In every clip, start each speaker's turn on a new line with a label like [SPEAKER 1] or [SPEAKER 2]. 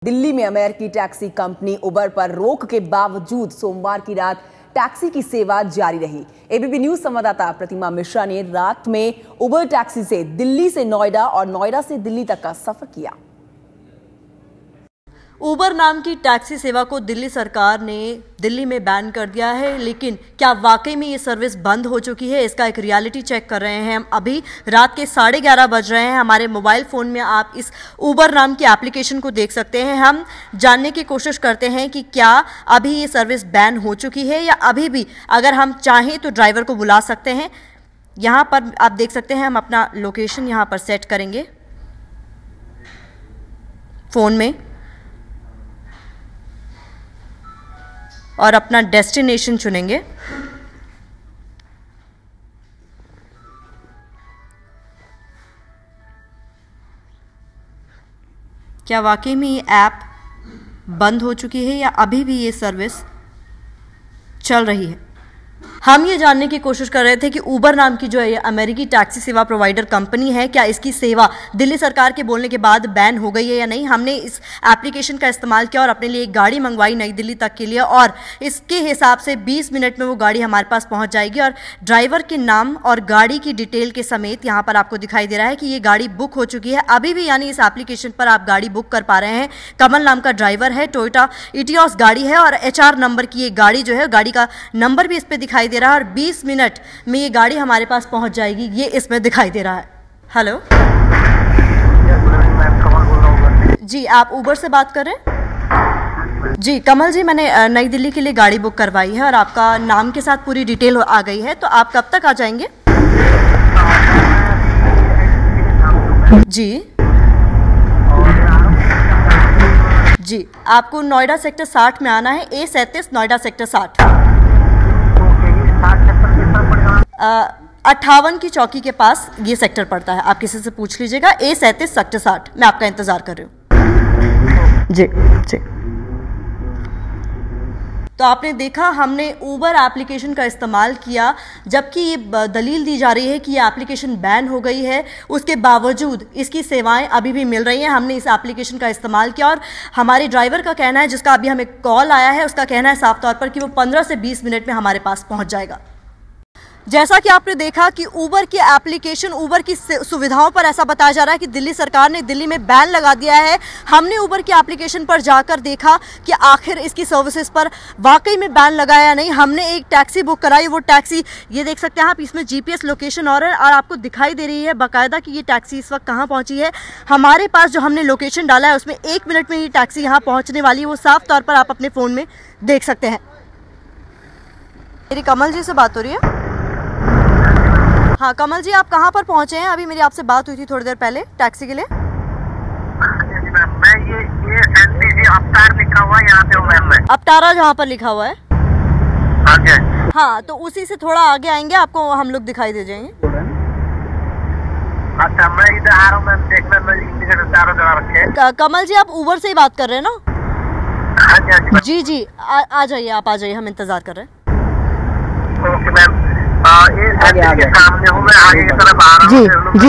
[SPEAKER 1] दिल्ली में अमेरिकी taxi company उबर पर रोक के बावजूद सोमवार की रात टैक्सी की सेवा जारी रही। एबीपी न्यूज संवाददाता प्रतिमा मिश्रा ने रात में उबर टैक्सी से दिल्ली से नोएडा और नोएडा से दिल्ली तक का सफर किया।
[SPEAKER 2] उबर नाम की टैक्सी सेवा को दिल्ली सरकार ने दिल्ली में बैन कर दिया है, लेकिन क्या वाकई में ये सर्विस बंद हो चुकी है, इसका एक रियलिटी चेक कर रहे हैं हम। अभी रात के 11:30 बज रहे हैं। हमारे मोबाइल फ़ोन में आप इस उबर नाम की एप्लीकेशन को देख सकते हैं। हम जानने की कोशिश करते हैं कि क्या अभी ये सर्विस बैन हो चुकी है या अभी भी अगर हम चाहें तो ड्राइवर को बुला सकते हैं। यहाँ पर आप देख सकते हैं, हम अपना लोकेशन यहाँ पर सेट करेंगे फ़ोन में और अपना डेस्टिनेशन चुनेंगे। क्या वाकई में ये ऐप बंद हो चुकी है या अभी भी ये सर्विस चल रही है? हम ये जानने की कोशिश कर रहे थे कि उबर नाम की जो है अमेरिकी टैक्सी सेवा प्रोवाइडर कंपनी है, क्या इसकी सेवा दिल्ली सरकार के बोलने के बाद बैन हो गई है या नहीं। हमने इस एप्लीकेशन का इस्तेमाल किया और अपने लिए एक गाड़ी मंगवाई नई दिल्ली तक के लिए, और इसके हिसाब से 20 मिनट में वो गाड़ी हमारे पास पहुंच जाएगी और ड्राइवर के नाम और गाड़ी की डिटेल के समेत यहाँ पर आपको दिखाई दे रहा है कि ये गाड़ी बुक हो चुकी है अभी भी, यानी इस एप्लीकेशन पर आप गाड़ी बुक कर पा रहे हैं। कमल नाम का ड्राइवर है, टोयोटा इटियोस गाड़ी है और HR नंबर की ये गाड़ी जो है, गाड़ी का नंबर भी इस पर दिखाई दे रहा है और 20 मिनट में ये गाड़ी हमारे पास पहुंच जाएगी, ये इसमें दिखाई दे रहा है। हेलो जी, आप उबर से बात कर रहे हैं? जी कमल जी, मैंने नई दिल्ली के लिए गाड़ी बुक करवाई है और आपका नाम के साथ पूरी डिटेल आ गई है, तो आप कब तक आ जाएंगे? जी आपको नोएडा सेक्टर 60 में आना है, A37 नोएडा सेक्टर 60। 58 की चौकी के पास ये सेक्टर पड़ता है, आप किसी से पूछ लीजिएगा। A37 sector 60। मैं आपका इंतजार कर रही हूँ। जी जी। तो आपने देखा, हमने उबर एप्लीकेशन का इस्तेमाल किया जबकि ये दलील दी जा रही है कि ये एप्लीकेशन बैन हो गई है, उसके बावजूद इसकी सेवाएं अभी भी मिल रही हैं। हमने इस एप्लीकेशन का इस्तेमाल किया और हमारे ड्राइवर का कहना है, जिसका अभी हमें कॉल आया है, उसका कहना है साफ तौर पर कि वो 15 से 20 मिनट में हमारे पास पहुंच जाएगा। जैसा कि आपने देखा कि उबर की एप्लीकेशन, उबर की सुविधाओं पर ऐसा बताया जा रहा है कि दिल्ली सरकार ने दिल्ली में बैन लगा दिया है। हमने उबर की एप्लीकेशन पर जाकर देखा कि आखिर इसकी सर्विसेज पर वाकई में बैन लगा या नहीं। हमने एक टैक्सी बुक कराई, वो टैक्सी ये देख सकते हैं आप, इसमें GPS लोकेशन और आपको दिखाई दे रही है बाकायदा कि ये टैक्सी इस वक्त कहाँ पहुँची है। हमारे पास जो हमने लोकेशन डाला है उसमें 1 मिनट में ये टैक्सी यहाँ पहुँचने वाली है, वो साफ तौर पर आप अपने फ़ोन में देख सकते हैं। मेरी कमल जी से बात हो रही है? हाँ कमल जी, आप कहाँ पर पहुँचे हैं? अभी मेरी आपसे बात हुई थी थोड़ी देर पहले टैक्सी के लिए।
[SPEAKER 3] मैं ये NTG अवतार लिखा हुआ है यहाँ पे हूँ मैम। मैं
[SPEAKER 2] अवतारा जहाँ पर लिखा हुआ है,
[SPEAKER 3] आगे।
[SPEAKER 2] हाँ तो उसी से थोड़ा आगे आएंगे, आपको हम लोग दिखाई दे जाएंगे।
[SPEAKER 3] अच्छा, मैं इधर आ रहा हूँ मैम, देखना मैं इंडिकेटर चारों तरफ रखे।
[SPEAKER 2] कमल जी, आप उबर से ही बात कर रहे हैं ना?
[SPEAKER 3] हाँ जी
[SPEAKER 2] जी आ जाइए, आप आ जाइए, हम इंतजार कर रहे हैं।
[SPEAKER 3] ओके मैम, के सामने हूँ मैं, आगे की तरफ आ रहा हूँ।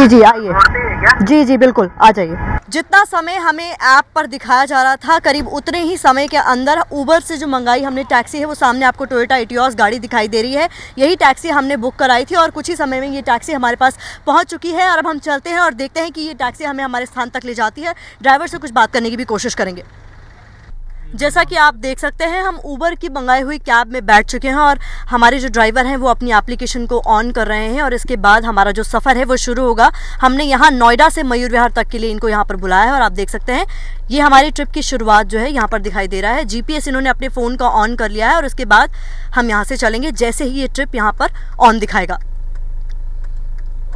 [SPEAKER 2] जी आइए। जी बिल्कुल, आ जाइए। जितना समय हमें ऐप पर दिखाया जा रहा था, करीब उतने ही समय के अंदर उबर से जो मंगाई हमने टैक्सी है, वो सामने आपको टोयोटा इटियोस गाड़ी दिखाई दे रही है। यही टैक्सी हमने बुक कराई थी और कुछ ही समय में ये टैक्सी हमारे पास पहुंच चुकी है। और अब हम चलते हैं और देखते हैं कि ये टैक्सी हमें हमारे स्थान तक ले जाती है। ड्राइवर से कुछ बात करने की भी कोशिश करेंगे। जैसा कि आप देख सकते हैं, हम उबर की मंगाई हुई कैब में बैठ चुके हैं और हमारे जो ड्राइवर हैं वो अपनी एप्लीकेशन को ऑन कर रहे हैं और इसके बाद हमारा जो सफ़र है वो शुरू होगा। हमने यहाँ नोएडा से मयूर विहार तक के लिए इनको यहाँ पर बुलाया है और आप देख सकते हैं ये हमारी ट्रिप की शुरुआत जो है यहाँ पर दिखाई दे रहा है। GPS इन्होंने अपने फ़ोन का ऑन कर लिया है और उसके बाद हम यहाँ से चलेंगे जैसे ही ये ट्रिप यहाँ पर ऑन दिखाएगा।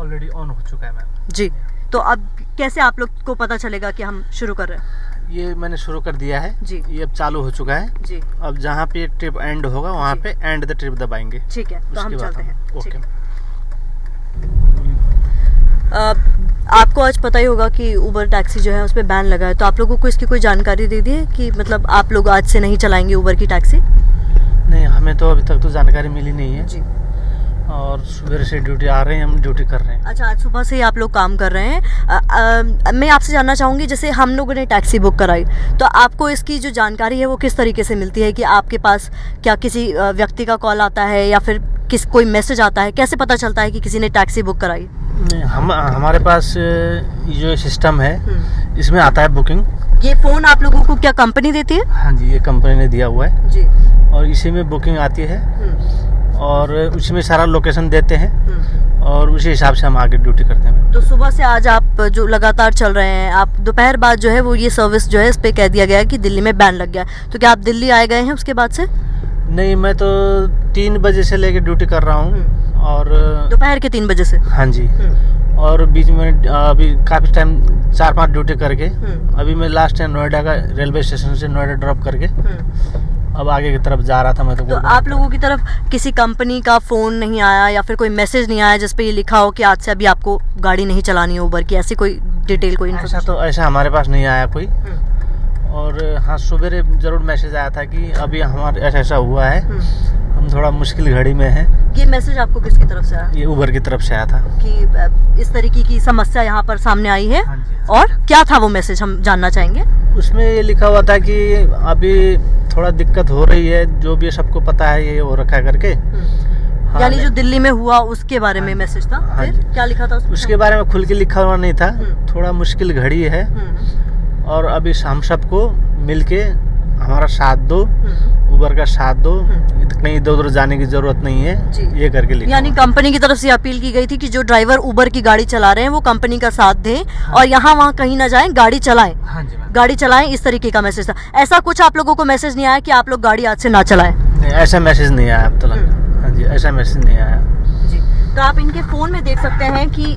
[SPEAKER 4] ऑलरेडी ऑन हो चुका है मैम।
[SPEAKER 2] जी, तो अब कैसे आप लोग को पता चलेगा कि हम शुरू कर रहे हैं?
[SPEAKER 4] ये मैंने शुरू कर दिया है
[SPEAKER 2] जी,
[SPEAKER 4] ये अब चालू हो चुका है जी। अब जहाँ पे ट्रिप एंड होगा वहाँ पे एंड द ट्रिप दबाएंगे।
[SPEAKER 2] ठीक है, तो हम चलते हैं।
[SPEAKER 4] ओके।
[SPEAKER 2] आपको आज पता ही होगा कि उबर टैक्सी जो है उस पर बैन लगा है, तो आप लोगों को इसकी कोई जानकारी दे दी है कि मतलब आप लोग आज से नहीं चलाएंगे उबर की टैक्सी?
[SPEAKER 4] नहीं, हमें तो अभी तक तो जानकारी मिली नहीं है
[SPEAKER 2] जी।
[SPEAKER 4] और सुबह से ड्यूटी आ रहे हैं, हम ड्यूटी कर रहे हैं।
[SPEAKER 2] अच्छा, आज सुबह से ही आप लोग काम कर रहे हैं। मैं आपसे जानना चाहूँगी, जैसे हम लोगों ने टैक्सी बुक कराई तो आपको इसकी जो जानकारी है वो किस तरीके से मिलती है कि आपके पास क्या किसी व्यक्ति का कॉल आता है या फिर कोई मैसेज आता है? कैसे पता चलता है कि किसी ने टैक्सी बुक कराई?
[SPEAKER 4] हमारे पास जो सिस्टम है इसमें आता है बुकिंग।
[SPEAKER 2] ये फ़ोन आप लोगों को क्या कंपनी देती है?
[SPEAKER 4] हाँ जी, ये कंपनी ने दिया हुआ है
[SPEAKER 2] जी।
[SPEAKER 4] और इसी में बुकिंग आती है और उसी में सारा लोकेशन देते हैं और उसी हिसाब से हम आगे ड्यूटी करते हैं।
[SPEAKER 2] तो सुबह से आज आप जो लगातार चल रहे हैं, आप दोपहर बाद जो है वो ये सर्विस जो है इस पे कह दिया गया है कि दिल्ली में बैन लग गया, तो क्या आप दिल्ली आए गए हैं उसके बाद से?
[SPEAKER 4] नहीं, मैं तो 3 बजे से लेके ड्यूटी कर रहा हूँ और
[SPEAKER 2] दोपहर के 3 बजे से?
[SPEAKER 4] हाँ जी। और बीच में अभी काफ़ी टाइम 4-5 ड्यूटी करके अभी मैं लास्ट टाइम नोएडा का रेलवे स्टेशन से नोएडा ड्रॉप करके अब आगे की तरफ जा रहा था मैं। तो
[SPEAKER 2] आप लोगों की तरफ किसी कंपनी का फ़ोन नहीं आया या फिर कोई मैसेज नहीं आया जिसपे ये लिखा हो कि आज से अभी आपको गाड़ी नहीं चलानी है उबर की, ऐसी कोई डिटेल कोई इन्फॉर्मेशन?
[SPEAKER 4] ऐसा हमारे पास नहीं आया कोई। और हाँ, सुबह ज़रूर मैसेज आया था कि अभी हमारे ऐसा हुआ है, हम थोड़ा मुश्किल घड़ी में हैं।
[SPEAKER 2] ये मैसेज आपको किसकी तरफ से आया?
[SPEAKER 4] ये उबर की तरफ से आया था
[SPEAKER 2] कि इस तरीके की समस्या यहाँ पर सामने आई है।
[SPEAKER 4] हाँ जी।
[SPEAKER 2] और क्या था वो मैसेज, हम जानना चाहेंगे।
[SPEAKER 4] उसमें ये लिखा हुआ था कि अभी थोड़ा दिक्कत हो रही है, जो भी सबको पता है ये हो रखा है करके। हाँ,
[SPEAKER 2] यानी जो दिल्ली में हुआ उसके बारे में मैसेज था।
[SPEAKER 4] हाँ
[SPEAKER 2] फिर
[SPEAKER 4] जी।
[SPEAKER 2] क्या लिखा था
[SPEAKER 4] उसके बारे में खुल के लिखा हुआ नहीं था, थोड़ा मुश्किल घड़ी है और अभी हम सबको मिलके हमारा साथ दो, उबर का साथ दो, कहीं इधर उधर जाने की जरूरत नहीं है, ये करके लिखा।
[SPEAKER 2] यानी कंपनी की तरफ से अपील की गई थी कि जो ड्राइवर उबर की गाड़ी चला रहे हैं वो कंपनी का साथ दें और यहाँ वहाँ कहीं ना जाएं, गाड़ी चलाएं।
[SPEAKER 4] हाँ जी,
[SPEAKER 2] गाड़ी चलाएं, इस तरीके का मैसेज था। ऐसा कुछ आप लोगों को मैसेज नहीं आया कि आप लोग गाड़ी आज से ना चलाएं?
[SPEAKER 4] नहीं, ऐसा मैसेज नहीं आया अब तक। हाँ जी, ऐसा मैसेज नहीं आया
[SPEAKER 2] जी। तो आप इनके फोन में देख सकते हैं कि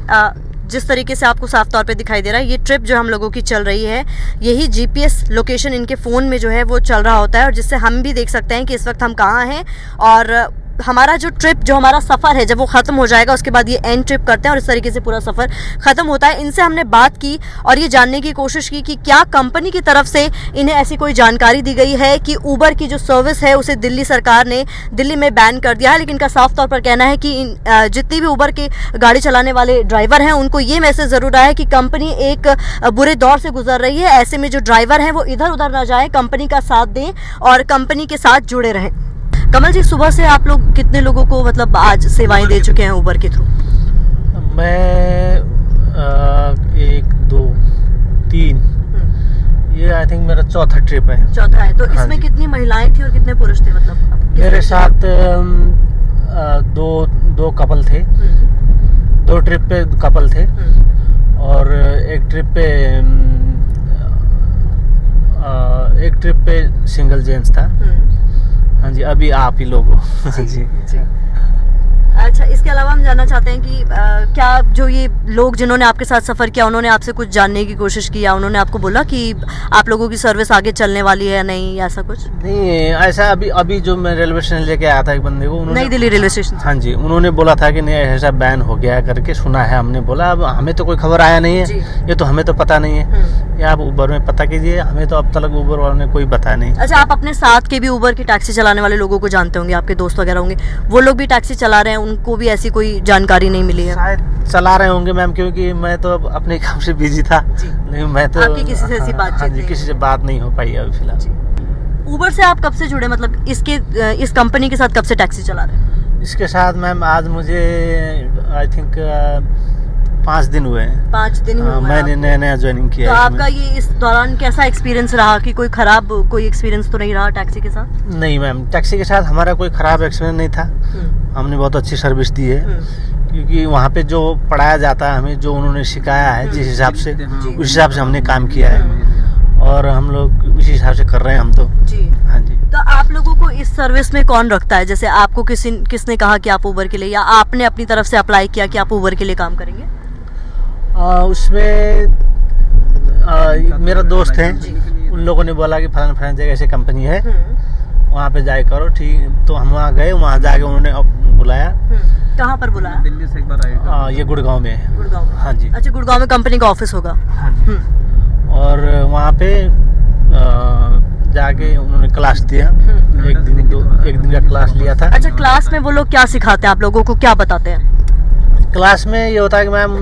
[SPEAKER 2] जिस तरीके से आपको साफ तौर पे दिखाई दे रहा है, ये ट्रिप जो हम लोगों की चल रही है, यही जीपीएस लोकेशन इनके फ़ोन में जो है वो चल रहा होता है और जिससे हम भी देख सकते हैं कि इस वक्त हम कहाँ हैं और हमारा जो ट्रिप, जो हमारा सफ़र है, जब वो ख़त्म हो जाएगा उसके बाद ये एंड ट्रिप करते हैं और इस तरीके से पूरा सफ़र ख़त्म होता है। इनसे हमने बात की और ये जानने की कोशिश की कि क्या कंपनी की तरफ से इन्हें ऐसी कोई जानकारी दी गई है कि उबर की जो सर्विस है उसे दिल्ली सरकार ने दिल्ली में बैन कर दिया है। लेकिन इनका साफ तौर पर कहना है कि जितनी भी उबर के गाड़ी चलाने वाले ड्राइवर हैं उनको ये मैसेज ज़रूर आया है कि कंपनी एक बुरे दौर से गुजर रही है, ऐसे में जो ड्राइवर हैं वो इधर उधर ना जाए, कंपनी का साथ दें और कंपनी के साथ जुड़े रहें। कमल जी, सुबह से आप लोग कितने लोगों को मतलब आज सेवाएं दे चुके हैं उबर के थ्रू?
[SPEAKER 4] मैं 1, 2, 3, ये आई थिंक मेरा चौथा ट्रिप है।
[SPEAKER 2] चौथा है। तो इसमें कितनी महिलाएं थी और कितने पुरुष थे? मतलब
[SPEAKER 4] मेरे साथ दो कपल थे, 2 ट्रिप पे कपल थे और एक ट्रिप पे सिंगल जेंट्स था। हाँ जी, अभी आप ही लोग हो। जी।
[SPEAKER 2] अच्छा, इसके अलावा हम जानना चाहते हैं कि क्या जो ये लोग जिन्होंने आपके साथ सफ़र किया उन्होंने आपसे कुछ जानने की कोशिश की या उन्होंने आपको बोला कि आप लोगों की सर्विस आगे चलने वाली है या नहीं, या ऐसा कुछ?
[SPEAKER 4] नहीं, ऐसा अभी जो मैं रेलवे स्टेशन लेके आया था एक बंदे को,
[SPEAKER 2] नई दिल्ली रेलवे स्टेशन।
[SPEAKER 4] हाँ जी, उन्होंने बोला था कि नहीं ऐसा बैन हो गया करके सुना है हमने। बोला अब हमें तो कोई खबर आया नहीं है, ये तो हमें तो पता नहीं है, या आप उबर में पता कीजिए, हमें तो अब तक उबर वालों ने कोई बताया नहीं।
[SPEAKER 2] अच्छा, आप अपने साथ के भी उबर की टैक्सी चलाने वाले लोगों को जानते होंगे, आपके दोस्त वगैरह होंगे, वो लोग भी टैक्सी चला रहे हैं, उनको भी ऐसी कोई जानकारी नहीं मिली है?
[SPEAKER 4] शायद चला रहे होंगे मैम, क्योंकि मैं तो अब अपने काम से बिजी था। नहीं, मैं तो
[SPEAKER 2] आपकी किसी से ऐसी बातचीत?
[SPEAKER 4] हाँ जी, किसी से बात नहीं हो पाई अभी फिलहाल।
[SPEAKER 2] उबर से आप कब से जुड़े, मतलब इस कंपनी के साथ कब से टैक्सी चला रहे हैं?
[SPEAKER 4] इसके साथ मैम आज मुझे आई थिंक 5 दिन हुए हैं।
[SPEAKER 2] 5 दिन हुए?
[SPEAKER 4] मैंने नया ज्वाइनिंग किया।
[SPEAKER 2] तो आपका ये इस दौरान कैसा एक्सपीरियंस रहा कि कोई खराब कोई एक्सपीरियंस तो नहीं रहा टैक्सी के साथ?
[SPEAKER 4] नहीं मैम, टैक्सी के साथ हमारा कोई खराब एक्सपीरियंस नहीं था। हमने बहुत अच्छी सर्विस दी है, क्योंकि वहाँ पे जो पढ़ाया जाता है हमें, जो उन्होंने सिखाया है जिस हिसाब से, उस हिसाब से हमने काम किया है और हम लोग उसी हिसाब से कर रहे हैं हम तो।
[SPEAKER 2] जी।
[SPEAKER 4] हाँ जी।
[SPEAKER 2] तो आप लोगों को इस सर्विस में कौन रखता है? जैसे आपको किसने कहा कि आप उबर के लिए, या आपने अपनी तरफ से अप्लाई किया कि आप उबर के लिए काम करेंगे?
[SPEAKER 4] उसमें मेरा दोस्त है, उन लोगों ने बोला कि फलाना जगह ऐसी कंपनी है, वहाँ पे जाए करो। ठीक, तो हम वहाँ गए, वहाँ जाके उन्होंने बुलाया।
[SPEAKER 2] कहाँ पर बुलाया?
[SPEAKER 5] दिल्ली से एक बार आएगा।
[SPEAKER 4] ये गुड़गांव में है।
[SPEAKER 2] गुड़गांव में?
[SPEAKER 4] हाँ जी।
[SPEAKER 2] अच्छा, गुड़गांव में कंपनी का ऑफिस होगा?
[SPEAKER 4] हाँ जी। और वहाँ पे जाके उन्होंने क्लास दिया, एक दिन का क्लास लिया था।
[SPEAKER 2] अच्छा, क्लास में वो लोग क्या सिखाते हैं, आप लोगों को क्या बताते हैं?
[SPEAKER 4] क्लास में ये होता है कि मैम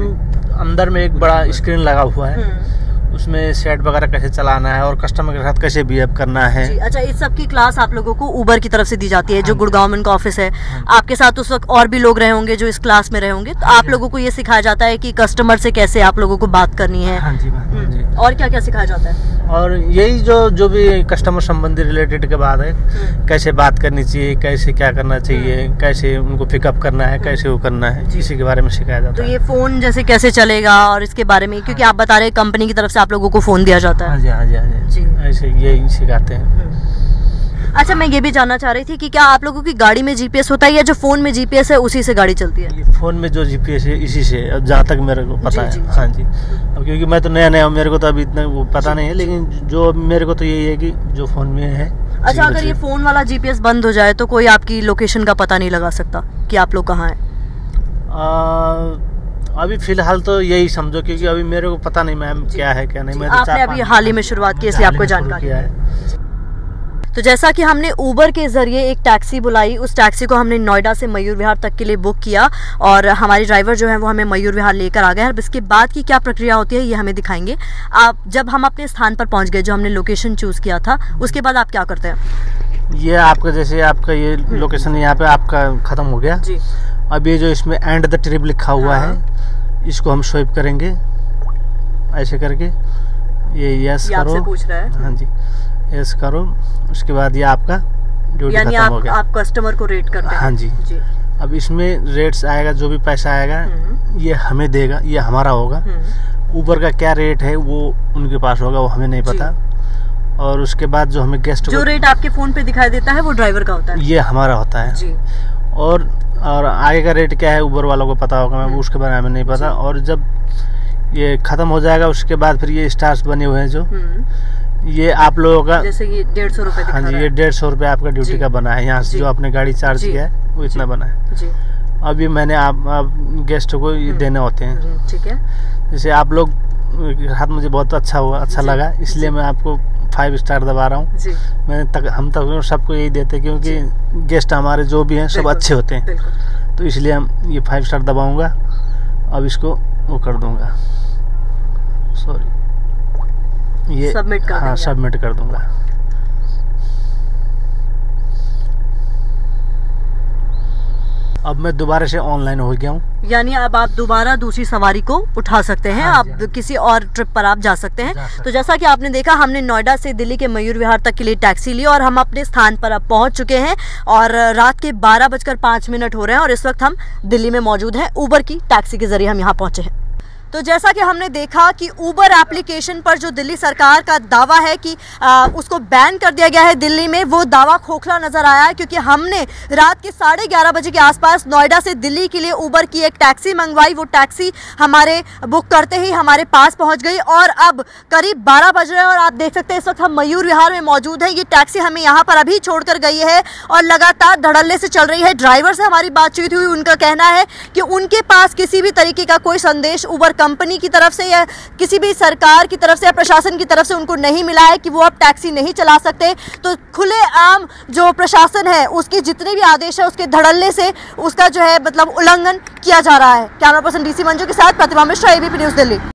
[SPEAKER 4] अंदर में एक बड़ा स्क्रीन लगा हुआ है, उसमें सेट वगैरह कैसे चलाना है और कस्टमर के साथ कैसे बिहेव करना है।
[SPEAKER 2] जी, अच्छा, इस सब की क्लास आप लोगों को उबर की तरफ से दी जाती है, जो गुड़गांव में उनका ऑफिस है। आपके साथ उस वक्त और भी लोग रहे होंगे जो इस क्लास में रहे होंगे, तो आप लोगों को ये सिखाया जाता है कि कस्टमर से कैसे आप लोगों को बात करनी है।
[SPEAKER 4] हाँ जी, हाँ जी।
[SPEAKER 2] और क्या क्या सिखाया जाता है?
[SPEAKER 4] और यही जो भी कस्टमर संबंधी रिलेटेड के बाद है, कैसे बात करनी चाहिए, कैसे क्या करना चाहिए, कैसे उनको पिकअप करना है, कैसे वो करना है, इसी के बारे में सिखाया जाता
[SPEAKER 2] तो
[SPEAKER 4] है।
[SPEAKER 2] ये फोन जैसे कैसे चलेगा और इसके बारे में, क्योंकि आप बता रहे हैं कंपनी की तरफ से आप लोगों को फोन दिया जाता है।
[SPEAKER 4] हाँ जी, हाँ जी, हाँ जी, ऐसे यही सिखाते हैं।
[SPEAKER 2] अच्छा, मैं ये भी जानना चाह रही थी कि क्या आप लोगों की गाड़ी में जीपीएस होता है या जो फोन में जीपीएस है उसी से गाड़ी चलती है?
[SPEAKER 4] ये फोन में जो जीपीएस है इसी से, अब जहाँ तक मेरे को पता है। हाँ जी, अब क्योंकि मैं तो नया मेरे को तो अभी इतना वो पता नहीं है, लेकिन जो मेरे को तो यही है कि जो फोन में है।
[SPEAKER 2] अच्छा, अगर ये फोन वाला जीपीएस बंद हो जाए तो कोई आपकी लोकेशन का पता नहीं लगा सकता कि आप लोग कहाँ हैं?
[SPEAKER 4] अभी फिलहाल तो यही समझो, क्योंकि अभी मेरे को पता नहीं मैम क्या है क्या नहीं। मैं
[SPEAKER 2] आपने अभी हाल ही में शुरुआत की, इसलिए आपको जानकारी है। तो जैसा कि हमने उबर के जरिए एक टैक्सी बुलाई, उस टैक्सी को हमने नोएडा से मयूर विहार तक के लिए बुक किया और हमारी ड्राइवर जो है वो हमें मयूर विहार लेकर आ गए। अब इसके बाद की क्या प्रक्रिया होती है ये हमें दिखाएंगे। आप जब हम अपने स्थान पर पहुंच गए, जो हमने लोकेशन चूज किया था, उसके बाद आप क्या करते हैं?
[SPEAKER 4] ये आपका जैसे आपका ये लोकेशन यहाँ पे आपका खत्म हो गया जी। अब ये जो इसमें एंड द ट्रिप लिखा हुआ है, इसको हम स्वाइप करेंगे ऐसे करके। ये यस करो,
[SPEAKER 2] आपसे पूछ रहा है।
[SPEAKER 4] हाँ जी, यस करो। उसके बाद ये आपका ड्यूटी खत्म हो गया।
[SPEAKER 2] आप कस्टमर को रेट करते हैं?
[SPEAKER 4] हाँ जी। अब इसमें रेट्स आएगा, जो भी पैसा आएगा ये हमें देगा, ये हमारा होगा। उबर का क्या रेट है वो उनके पास होगा, वो हमें नहीं पता। और उसके बाद जो हमें गेस्ट
[SPEAKER 2] जो रेट आपके फोन पे दिखाई देता है वो ड्राइवर का होता है,
[SPEAKER 4] ये हमारा होता है जी। और आगे का रेट क्या है उबर वालों को पता होगा, मैं उसके बारे में नहीं पता। और जब ये खत्म हो जाएगा उसके बाद फिर ये स्टार्स बने हुए हैं जो ये आप लोगों का, जैसे ये 150 रुपए। हाँ जी, ये 150 रुपए आपका ड्यूटी का बना है। यहाँ से जो आपने गाड़ी चार्ज किया है वो इतना बना है। अभी मैंने आप गेस्ट को ये देने होते हैं, ठीक है। जैसे आप लोग हाथ, मुझे बहुत अच्छा हुआ, अच्छा लगा, इसलिए मैं आपको 5 स्टार दबा रहा हूँ। हम तक सबको यही देते हैं, क्योंकि गेस्ट हमारे जो भी हैं सब अच्छे होते हैं, तो इसलिए हम ये 5 स्टार दबाऊंगा। अब इसको वो कर दूंगा, सॉरी, ये सबमिट कर, हाँ सबमिट कर दूंगा। अब मैं दोबारा से ऑनलाइन हो गया हूँ,
[SPEAKER 2] यानी अब आप दोबारा दूसरी सवारी को उठा सकते हैं। आप किसी और ट्रिप पर आप जा सकते हैं। तो जैसा कि आपने देखा, हमने नोएडा से दिल्ली के मयूर विहार तक के लिए टैक्सी ली और हम अपने स्थान पर अब पहुंच चुके हैं और रात के 12:05 हो रहे हैं और इस वक्त हम दिल्ली में मौजूद हैं। उबर की टैक्सी के जरिए हम यहाँ पहुंचे हैं। तो जैसा कि हमने देखा कि उबर एप्लीकेशन पर जो दिल्ली सरकार का दावा है कि उसको बैन कर दिया गया है दिल्ली में, वो दावा खोखला नजर आया है, क्योंकि हमने रात के 11:30 बजे के आसपास नोएडा से दिल्ली के लिए उबर की एक टैक्सी मंगवाई। वो टैक्सी हमारे बुक करते ही हमारे पास पहुंच गई और अब करीब 12 बज रहे हैं और आप देख सकते हैं इस वक्त हम मयूर विहार में मौजूद हैं। ये टैक्सी हमें यहाँ पर अभी छोड़कर गई है और लगातार धड़ल्ले से चल रही है। ड्राइवर से हमारी बातचीत हुई, उनका कहना है कि उनके पास किसी भी तरीके का कोई संदेश उबर कंपनी की तरफ से या किसी भी सरकार की तरफ से या प्रशासन की तरफ से उनको नहीं मिला है कि वो अब टैक्सी नहीं चला सकते। तो खुले आम जो प्रशासन है उसके जितने भी आदेश है उसके धड़ल्ले से उसका जो है मतलब उल्लंघन किया जा रहा है। कैमरा पर्सन DC मंजू के साथ प्रतिमा मिश्रा, ABP न्यूज़ दिल्ली।